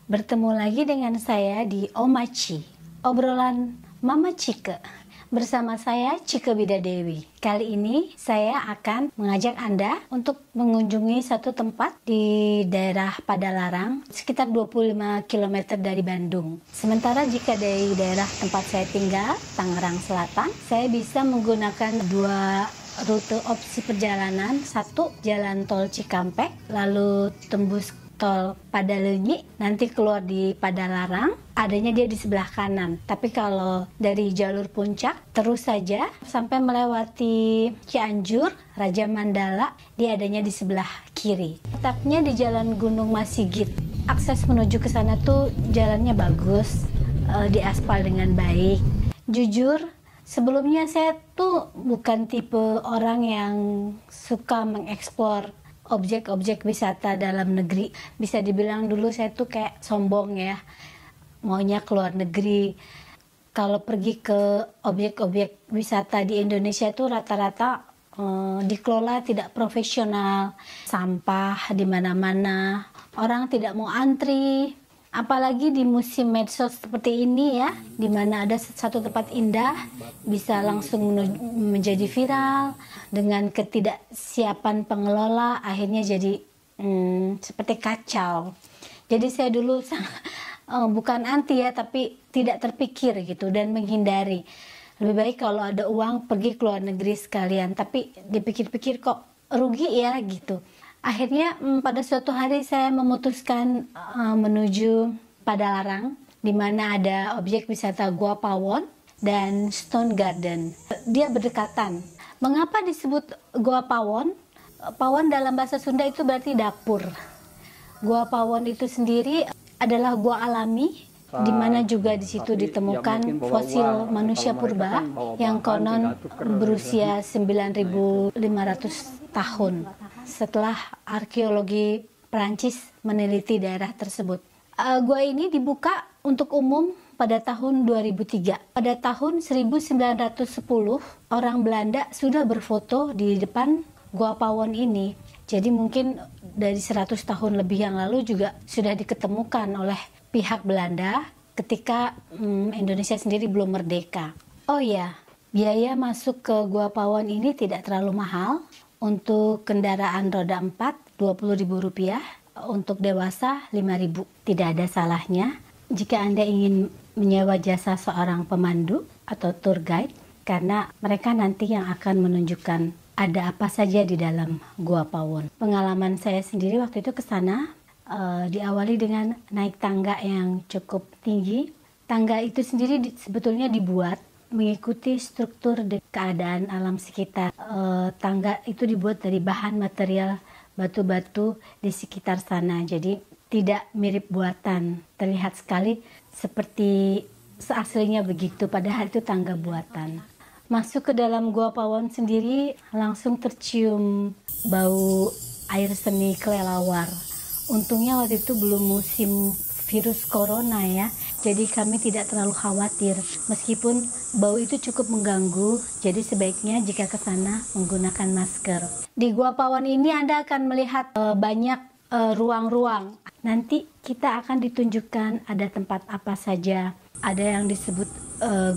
Bertemu lagi dengan saya di Omachi, obrolan Mama Cike. Bersama saya Cike Bidadewi. Kali ini saya akan mengajak Anda untuk mengunjungi satu tempat di daerah Padalarang, sekitar 25 km dari Bandung. Sementara jika dari daerah tempat saya tinggal, Tangerang Selatan, saya bisa menggunakan dua rute opsi perjalanan. Satu, jalan tol Cikampek, lalu tembus tol Padalenyi, nanti keluar di Padalarang, adanya dia di sebelah kanan. Tapi kalau dari jalur puncak, terus saja sampai melewati Cianjur, Raja Mandala, dia adanya di sebelah kiri. Letaknya di Jalan Gunung Masigit. Akses menuju ke sana tuh jalannya bagus, diaspal dengan baik. Jujur, sebelumnya saya tuh bukan tipe orang yang suka mengeksplor objek-objek wisata dalam negeri. Bisa dibilang dulu saya tuh kayak sombong ya, maunya keluar negeri. Kalau pergi ke objek-objek wisata di Indonesia tuh rata-rata dikelola tidak profesional, sampah di mana-mana, orang tidak mau antri. Apalagi di musim medsos seperti ini ya, di mana ada satu tempat indah bisa langsung menjadi viral. Dengan ketidaksiapan pengelola akhirnya jadi seperti kacau. Jadi saya dulu bukan anti ya, tapi tidak terpikir gitu dan menghindari. Lebih baik kalau ada uang pergi ke luar negeri sekalian, tapi dipikir-pikir kok rugi ya gitu. Akhirnya pada suatu hari saya memutuskan menuju Padalarang, di mana ada objek wisata Gua Pawon dan Stone Garden. Dia berdekatan. Mengapa disebut Gua Pawon? Pawon dalam bahasa Sunda itu berarti dapur. Gua Pawon itu sendiri adalah gua alami, di mana juga di situ ditemukan fosil manusia purba yang konon berusia 9.500 tahun. Setelah arkeologi Prancis meneliti daerah tersebut. Gua ini dibuka untuk umum pada tahun 2003. Pada tahun 1910, orang Belanda sudah berfoto di depan Gua Pawon ini. Jadi mungkin dari 100 tahun lebih yang lalu juga sudah diketemukan oleh pihak Belanda ketika Indonesia sendiri belum merdeka. Oh ya, biaya masuk ke Gua Pawon ini tidak terlalu mahal. Untuk kendaraan roda 4, Rp20.000. Untuk dewasa, Rp5.000. Tidak ada salahnya jika Anda ingin menyewa jasa seorang pemandu atau tour guide, karena mereka nanti yang akan menunjukkan ada apa saja di dalam Gua Pawon. Pengalaman saya sendiri waktu itu ke sana diawali dengan naik tangga yang cukup tinggi. Tangga itu sendiri sebetulnya dibuat mengikuti struktur keadaan alam sekitar. Tangga itu dibuat dari bahan material batu-batu di sekitar sana, jadi tidak mirip buatan. Terlihat sekali seperti seaslinya begitu, padahal itu tangga buatan. Masuk ke dalam Gua Pawon sendiri langsung tercium bau air seni kelelawar. Untungnya waktu itu belum musim virus corona ya, jadi kami tidak terlalu khawatir. Meskipun bau itu cukup mengganggu, jadi sebaiknya jika ke sana menggunakan masker. Di Gua Pawon ini Anda akan melihat banyak ruang-ruang. Nanti kita akan ditunjukkan ada tempat apa saja. Ada yang disebut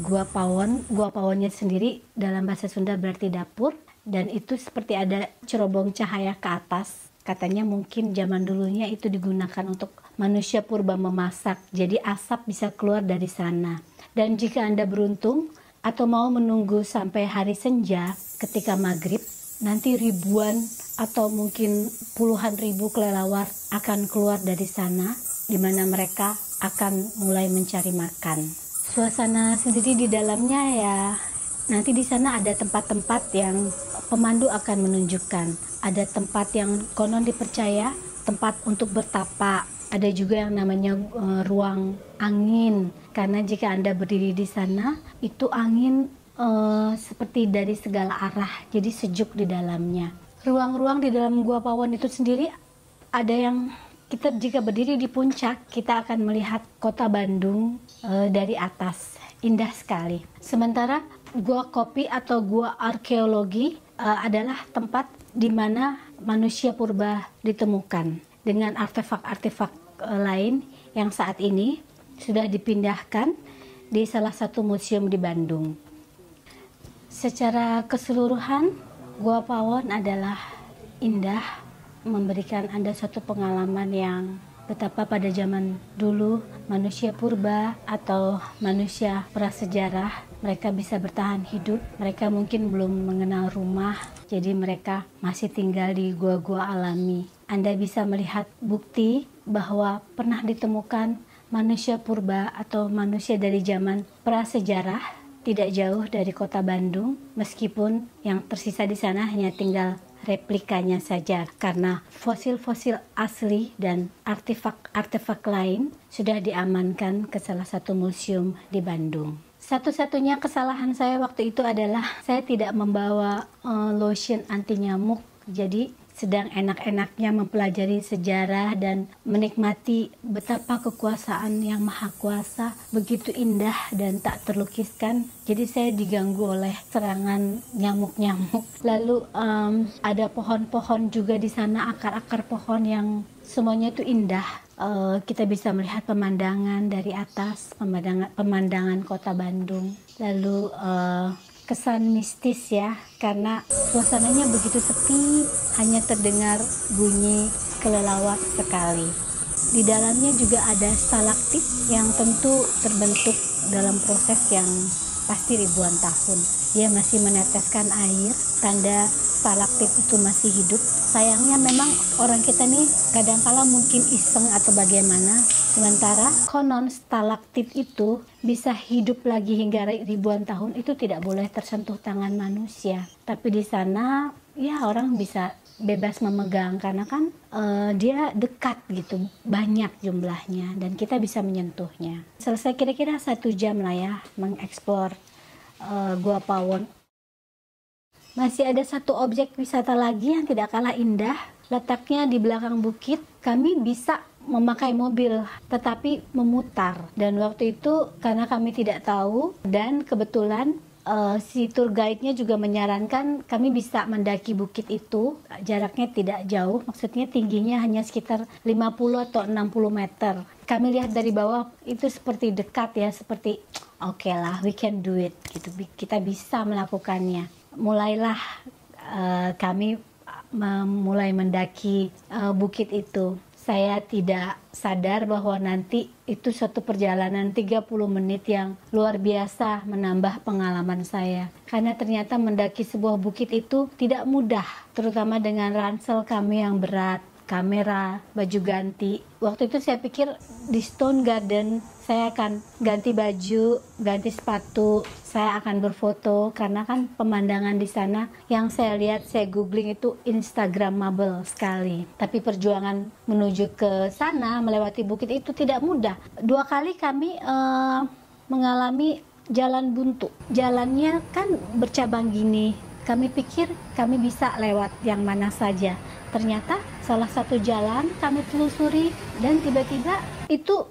Gua Pawon. Gua Pawonnya sendiri dalam bahasa Sunda berarti dapur, dan itu seperti ada cerobong cahaya ke atas. Katanya mungkin zaman dulunya itu digunakan untuk manusia purba memasak, jadi asap bisa keluar dari sana. Dan jika Anda beruntung atau mau menunggu sampai hari senja ketika maghrib, nanti ribuan atau mungkin puluhan ribu kelelawar akan keluar dari sana, di mana mereka akan mulai mencari makan. Suasana sendiri di dalamnya ya, nanti di sana ada tempat-tempat yang pemandu akan menunjukkan. Ada tempat yang konon dipercaya tempat untuk bertapa. Ada juga yang namanya ruang angin, karena jika Anda berdiri di sana, itu angin seperti dari segala arah, jadi sejuk di dalamnya. Ruang-ruang di dalam Gua Pawon itu sendiri ada yang kita jika berdiri di puncak, kita akan melihat kota Bandung dari atas. Indah sekali. Sementara Gua Kopi atau Gua Arkeologi adalah tempat di mana manusia purba ditemukan dengan artefak-artefak lain yang saat ini sudah dipindahkan di salah satu museum di Bandung. Secara keseluruhan, Gua Pawon adalah indah, memberikan Anda suatu pengalaman yang betapa pada zaman dulu manusia purba atau manusia prasejarah mereka bisa bertahan hidup. Mereka mungkin belum mengenal rumah, jadi mereka masih tinggal di gua-gua alami. Anda bisa melihat bukti bahwa pernah ditemukan manusia purba atau manusia dari zaman prasejarah tidak jauh dari kota Bandung, meskipun yang tersisa di sana hanya tinggal replikanya saja, karena fosil-fosil asli dan artefak-artefak lain sudah diamankan ke salah satu museum di Bandung. Satu-satunya kesalahan saya waktu itu adalah saya tidak membawa lotion anti nyamuk, jadi sedang enak-enaknya mempelajari sejarah dan menikmati betapa kekuasaan yang maha kuasa begitu indah dan tak terlukiskan. Jadi saya diganggu oleh serangan nyamuk-nyamuk. Lalu ada pohon-pohon juga di sana, akar-akar pohon yang semuanya itu indah. Kita bisa melihat pemandangan dari atas, pemandangan kota Bandung. Lalu kesan mistis ya, karena suasananya begitu sepi, hanya terdengar bunyi kelelawar sekali. Di dalamnya juga ada stalaktit yang tentu terbentuk dalam proses yang pasti ribuan tahun. Dia masih meneteskan air, tanda stalaktit itu masih hidup. Sayangnya memang orang kita nih kadang-kala mungkin iseng atau bagaimana, sementara konon stalaktit itu bisa hidup lagi hingga ribuan tahun, itu tidak boleh tersentuh tangan manusia. Tapi di sana ya orang bisa bebas memegang karena kan dia dekat gitu, banyak jumlahnya dan kita bisa menyentuhnya. Selesai kira-kira 1 jam lah ya mengeksplor Gua Pawon. Masih ada satu objek wisata lagi yang tidak kalah indah, letaknya di belakang bukit. Kami bisa memakai mobil tetapi memutar, dan waktu itu karena kami tidak tahu dan kebetulan si tour guide-nya juga menyarankan kami bisa mendaki bukit itu, jaraknya tidak jauh, maksudnya tingginya hanya sekitar 50 atau 60 meter. Kami lihat dari bawah itu seperti dekat ya, seperti oke lah, we can do it gitu, kita bisa melakukannya. Mulailah kami mulai mendaki bukit itu. Saya tidak sadar bahwa nanti itu suatu perjalanan 30 menit yang luar biasa menambah pengalaman saya. Karena ternyata mendaki sebuah bukit itu tidak mudah, terutama dengan ransel kami yang berat, kamera, baju ganti. Waktu itu saya pikir di Stone Garden saya akan ganti baju, ganti sepatu, saya akan berfoto karena kan pemandangan di sana yang saya lihat, saya googling itu instagramable sekali. Tapi perjuangan menuju ke sana melewati bukit itu tidak mudah. 2 kali kami mengalami jalan buntu. Jalannya kan bercabang gini. Kami pikir kami bisa lewat yang mana saja. Ternyata salah satu jalan kami telusuri dan tiba-tiba itu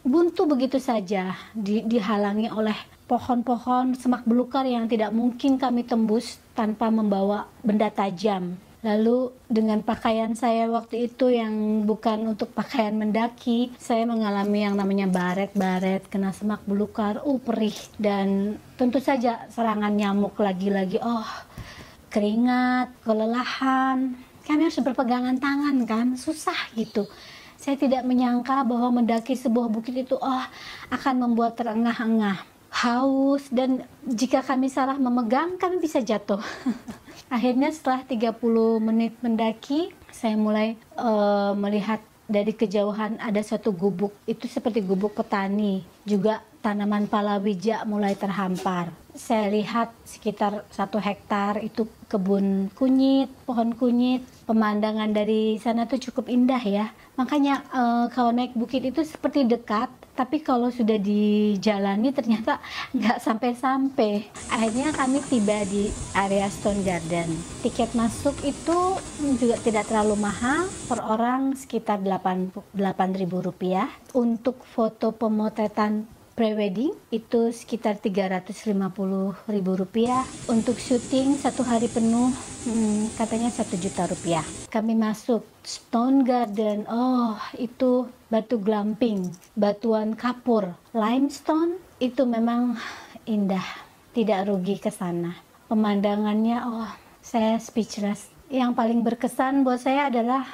buntu begitu saja, dihalangi oleh pohon-pohon semak belukar yang tidak mungkin kami tembus tanpa membawa benda tajam. Lalu dengan pakaian saya waktu itu yang bukan untuk pakaian mendaki, saya mengalami yang namanya baret-baret, kena semak belukar, perih, dan tentu saja serangan nyamuk lagi-lagi. Keringat, kelelahan, kami harus berpegangan tangan kan, susah gitu. Saya tidak menyangka bahwa mendaki sebuah bukit itu akan membuat terengah-engah, haus, dan jika kami salah memegang kami bisa jatuh. Akhirnya setelah 30 menit mendaki, saya mulai melihat dari kejauhan ada suatu gubuk, itu seperti gubuk petani, juga tanaman palawija mulai terhampar. Saya lihat sekitar 1 hektar itu kebun kunyit, pohon kunyit. Pemandangan dari sana tuh cukup indah ya. Makanya kalau naik bukit itu seperti dekat, tapi kalau sudah dijalani ternyata nggak sampai-sampai. Akhirnya kami tiba di area Stone Garden. Tiket masuk itu juga tidak terlalu mahal, per orang sekitar Rp8.000. Untuk foto pemotretan prewedding itu sekitar Rp350.000. Untuk syuting 1 hari penuh katanya Rp1 juta. Kami masuk Stone Garden, itu batu glamping, batuan kapur, limestone, itu memang indah, tidak rugi ke sana. Pemandangannya, saya speechless. Yang paling berkesan buat saya adalah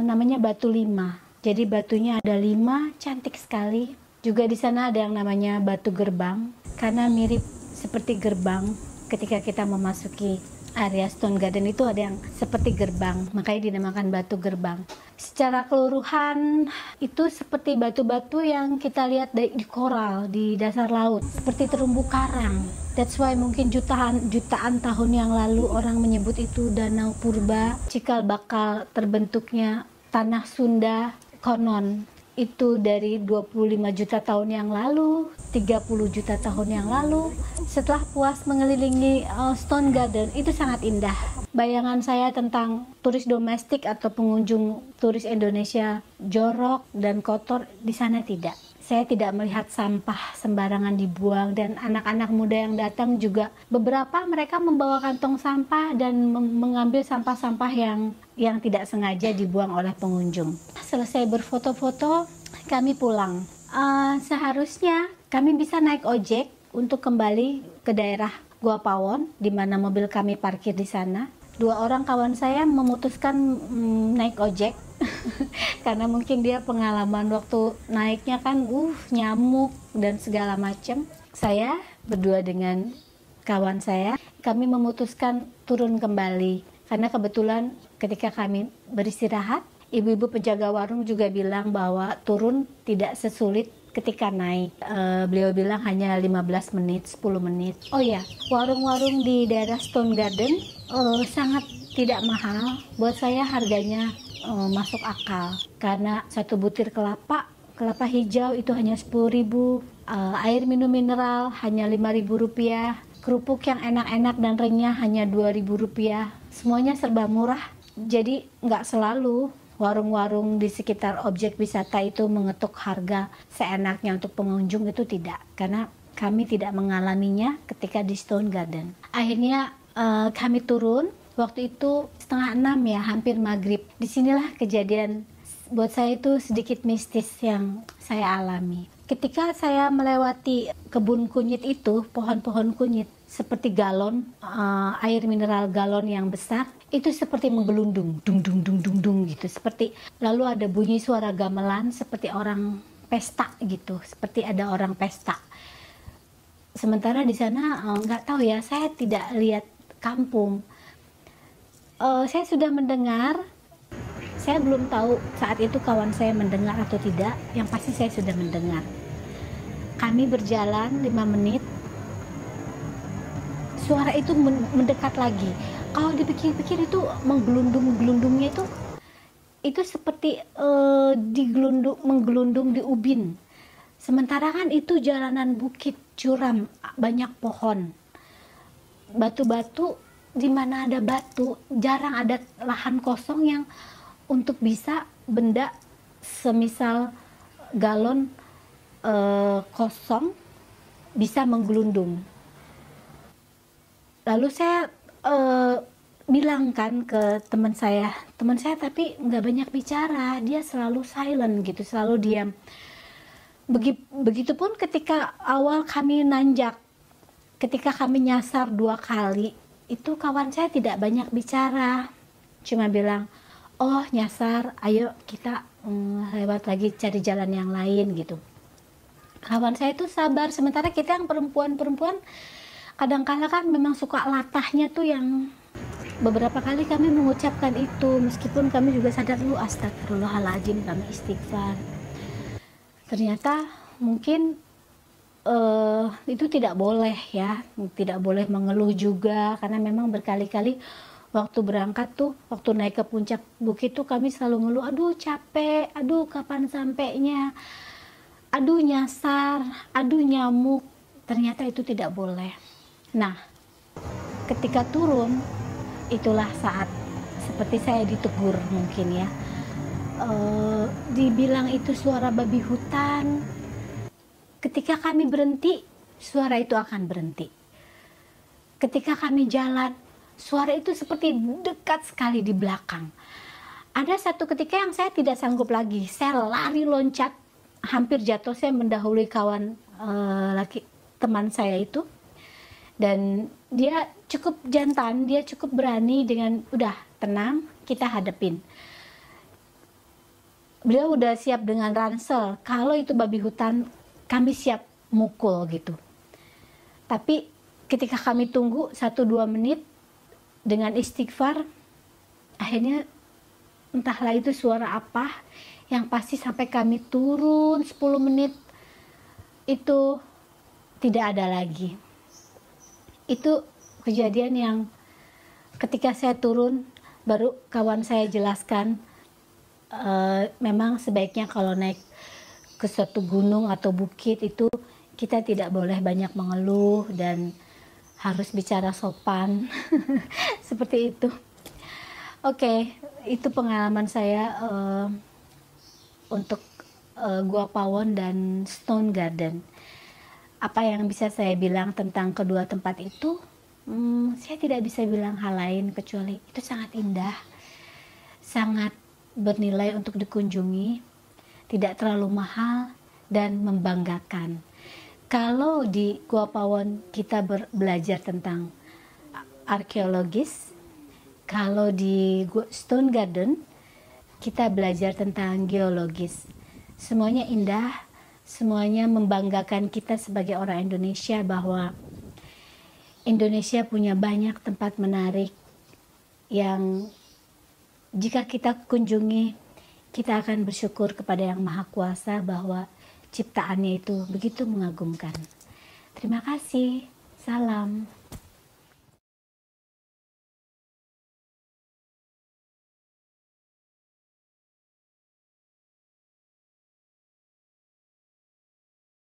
namanya Batu Lima. Jadi batunya ada 5, cantik sekali. Juga di sana ada yang namanya Batu Gerbang, karena mirip seperti gerbang. Ketika kita memasuki area Stone Garden itu ada yang seperti gerbang, makanya dinamakan Batu Gerbang. Secara keseluruhan itu seperti batu-batu yang kita lihat di koral di dasar laut, seperti terumbu karang. That's why mungkin jutaan tahun yang lalu orang menyebut itu Danau Purba, cikal bakal terbentuknya tanah Sunda. Konon itu dari 25 juta tahun yang lalu, 30 juta tahun yang lalu. Setelah puas mengelilingi Stone Garden, itu sangat indah. Bayangan saya tentang turis domestik atau pengunjung turis Indonesia jorok dan kotor, di sana tidak. Saya tidak melihat sampah sembarangan dibuang, dan anak-anak muda yang datang juga beberapa mereka membawa kantong sampah dan mengambil sampah-sampah yang tidak sengaja dibuang oleh pengunjung. Selesai berfoto-foto, kami pulang. Seharusnya kami bisa naik ojek untuk kembali ke daerah Gua Pawon, di mana mobil kami parkir di sana. 2 orang kawan saya memutuskan naik ojek karena mungkin dia pengalaman waktu naiknya kan nyamuk dan segala macam. Saya berdua dengan kawan saya, kami memutuskan turun kembali karena kebetulan ketika kami beristirahat, ibu-ibu penjaga warung juga bilang bahwa turun tidak sesulit ketika naik. Beliau bilang hanya 15 menit, 10 menit. Oh ya, warung-warung di daerah Stone Garden sangat tidak mahal. Buat saya harganya masuk akal. Karena 1 butir kelapa hijau itu hanya 10.000. Air minum mineral hanya Rp5.000. Kerupuk yang enak-enak dan renyah hanya Rp2.000. Semuanya serba murah. Jadi nggak selalu warung-warung di sekitar objek wisata itu mengetuk harga seenaknya untuk pengunjung, itu tidak. Karena kami tidak mengalaminya ketika di Stone Garden. Akhirnya kami turun, waktu itu 5:30 ya, hampir maghrib. Disinilah kejadian buat saya itu sedikit mistis yang saya alami. Ketika saya melewati kebun kunyit itu, pohon-pohon kunyit, seperti galon, air mineral galon yang besar, itu seperti menggelundung, dung dung dung dung dung gitu. Seperti lalu ada bunyi suara gamelan seperti orang pesta gitu, seperti ada orang pesta. Sementara di sana nggak tahu ya, saya tidak lihat kampung. Saya sudah mendengar, saya belum tahu saat itu kawan saya mendengar atau tidak, yang pasti saya sudah mendengar. Kami berjalan 5 menit, suara itu mendekat lagi. Kalau dipikir-pikir itu menggelundung-gelundungnya itu seperti menggelundung di ubin. Sementara kan itu jalanan bukit, curam, banyak pohon, batu-batu. Di mana ada batu, jarang ada lahan kosong yang untuk bisa benda semisal galon kosong bisa menggelundung. Lalu saya bilang kan ke teman saya tapi nggak banyak bicara, dia selalu silent gitu, selalu diam. Begitupun ketika awal kami nanjak, ketika kami nyasar 2 kali, itu kawan saya tidak banyak bicara, cuma bilang, oh nyasar, ayo kita lewat lagi cari jalan yang lain gitu. Kawan saya itu sabar, sementara kita yang perempuan-perempuan kadang-kala kan memang suka latahnya tuh, yang beberapa kali kami mengucapkan itu, meskipun kami juga sadar dulu, astagfirullahaladzim, kami istighfar. Ternyata mungkin itu tidak boleh ya, tidak boleh mengeluh juga, karena memang berkali-kali waktu berangkat tuh, waktu naik ke puncak bukit tuh kami selalu ngeluh, aduh capek, aduh kapan sampainya, aduh nyasar, aduh nyamuk. Ternyata itu tidak boleh. Nah, ketika turun, itulah saat seperti saya ditegur mungkin ya, dibilang itu suara babi hutan. ketika kami berhenti, suara itu akan berhenti. Ketika kami jalan, suara itu seperti dekat sekali di belakang. Ada satu ketika yang saya tidak sanggup lagi, saya lari loncat, hampir jatuh, saya mendahului kawan teman saya itu. Dan dia cukup jantan, dia cukup berani dengan udah tenang, kita hadapin. Beliau udah siap dengan ransel, kalau itu babi hutan kami siap mukul gitu. Tapi ketika kami tunggu 1-2 menit dengan istighfar, akhirnya entahlah itu suara apa, yang pasti sampai kami turun 10 menit itu tidak ada lagi. Itu kejadian yang ketika saya turun baru kawan saya jelaskan, memang sebaiknya kalau naik ke suatu gunung atau bukit itu kita tidak boleh banyak mengeluh dan harus bicara sopan. Seperti itu. Oke, itu pengalaman saya untuk Gua Pawon dan Stone Garden. Apa yang bisa saya bilang tentang kedua tempat itu? Saya tidak bisa bilang hal lain kecuali itu sangat indah, sangat bernilai untuk dikunjungi, tidak terlalu mahal dan membanggakan. Kalau di Gua Pawon kita belajar tentang arkeologis, kalau di Stone Garden kita belajar tentang geologis. Semuanya indah, semuanya membanggakan kita sebagai orang Indonesia bahwa Indonesia punya banyak tempat menarik yang jika kita kunjungi, kita akan bersyukur kepada Yang Maha Kuasa bahwa ciptaannya itu begitu mengagumkan. Terima kasih. Salam.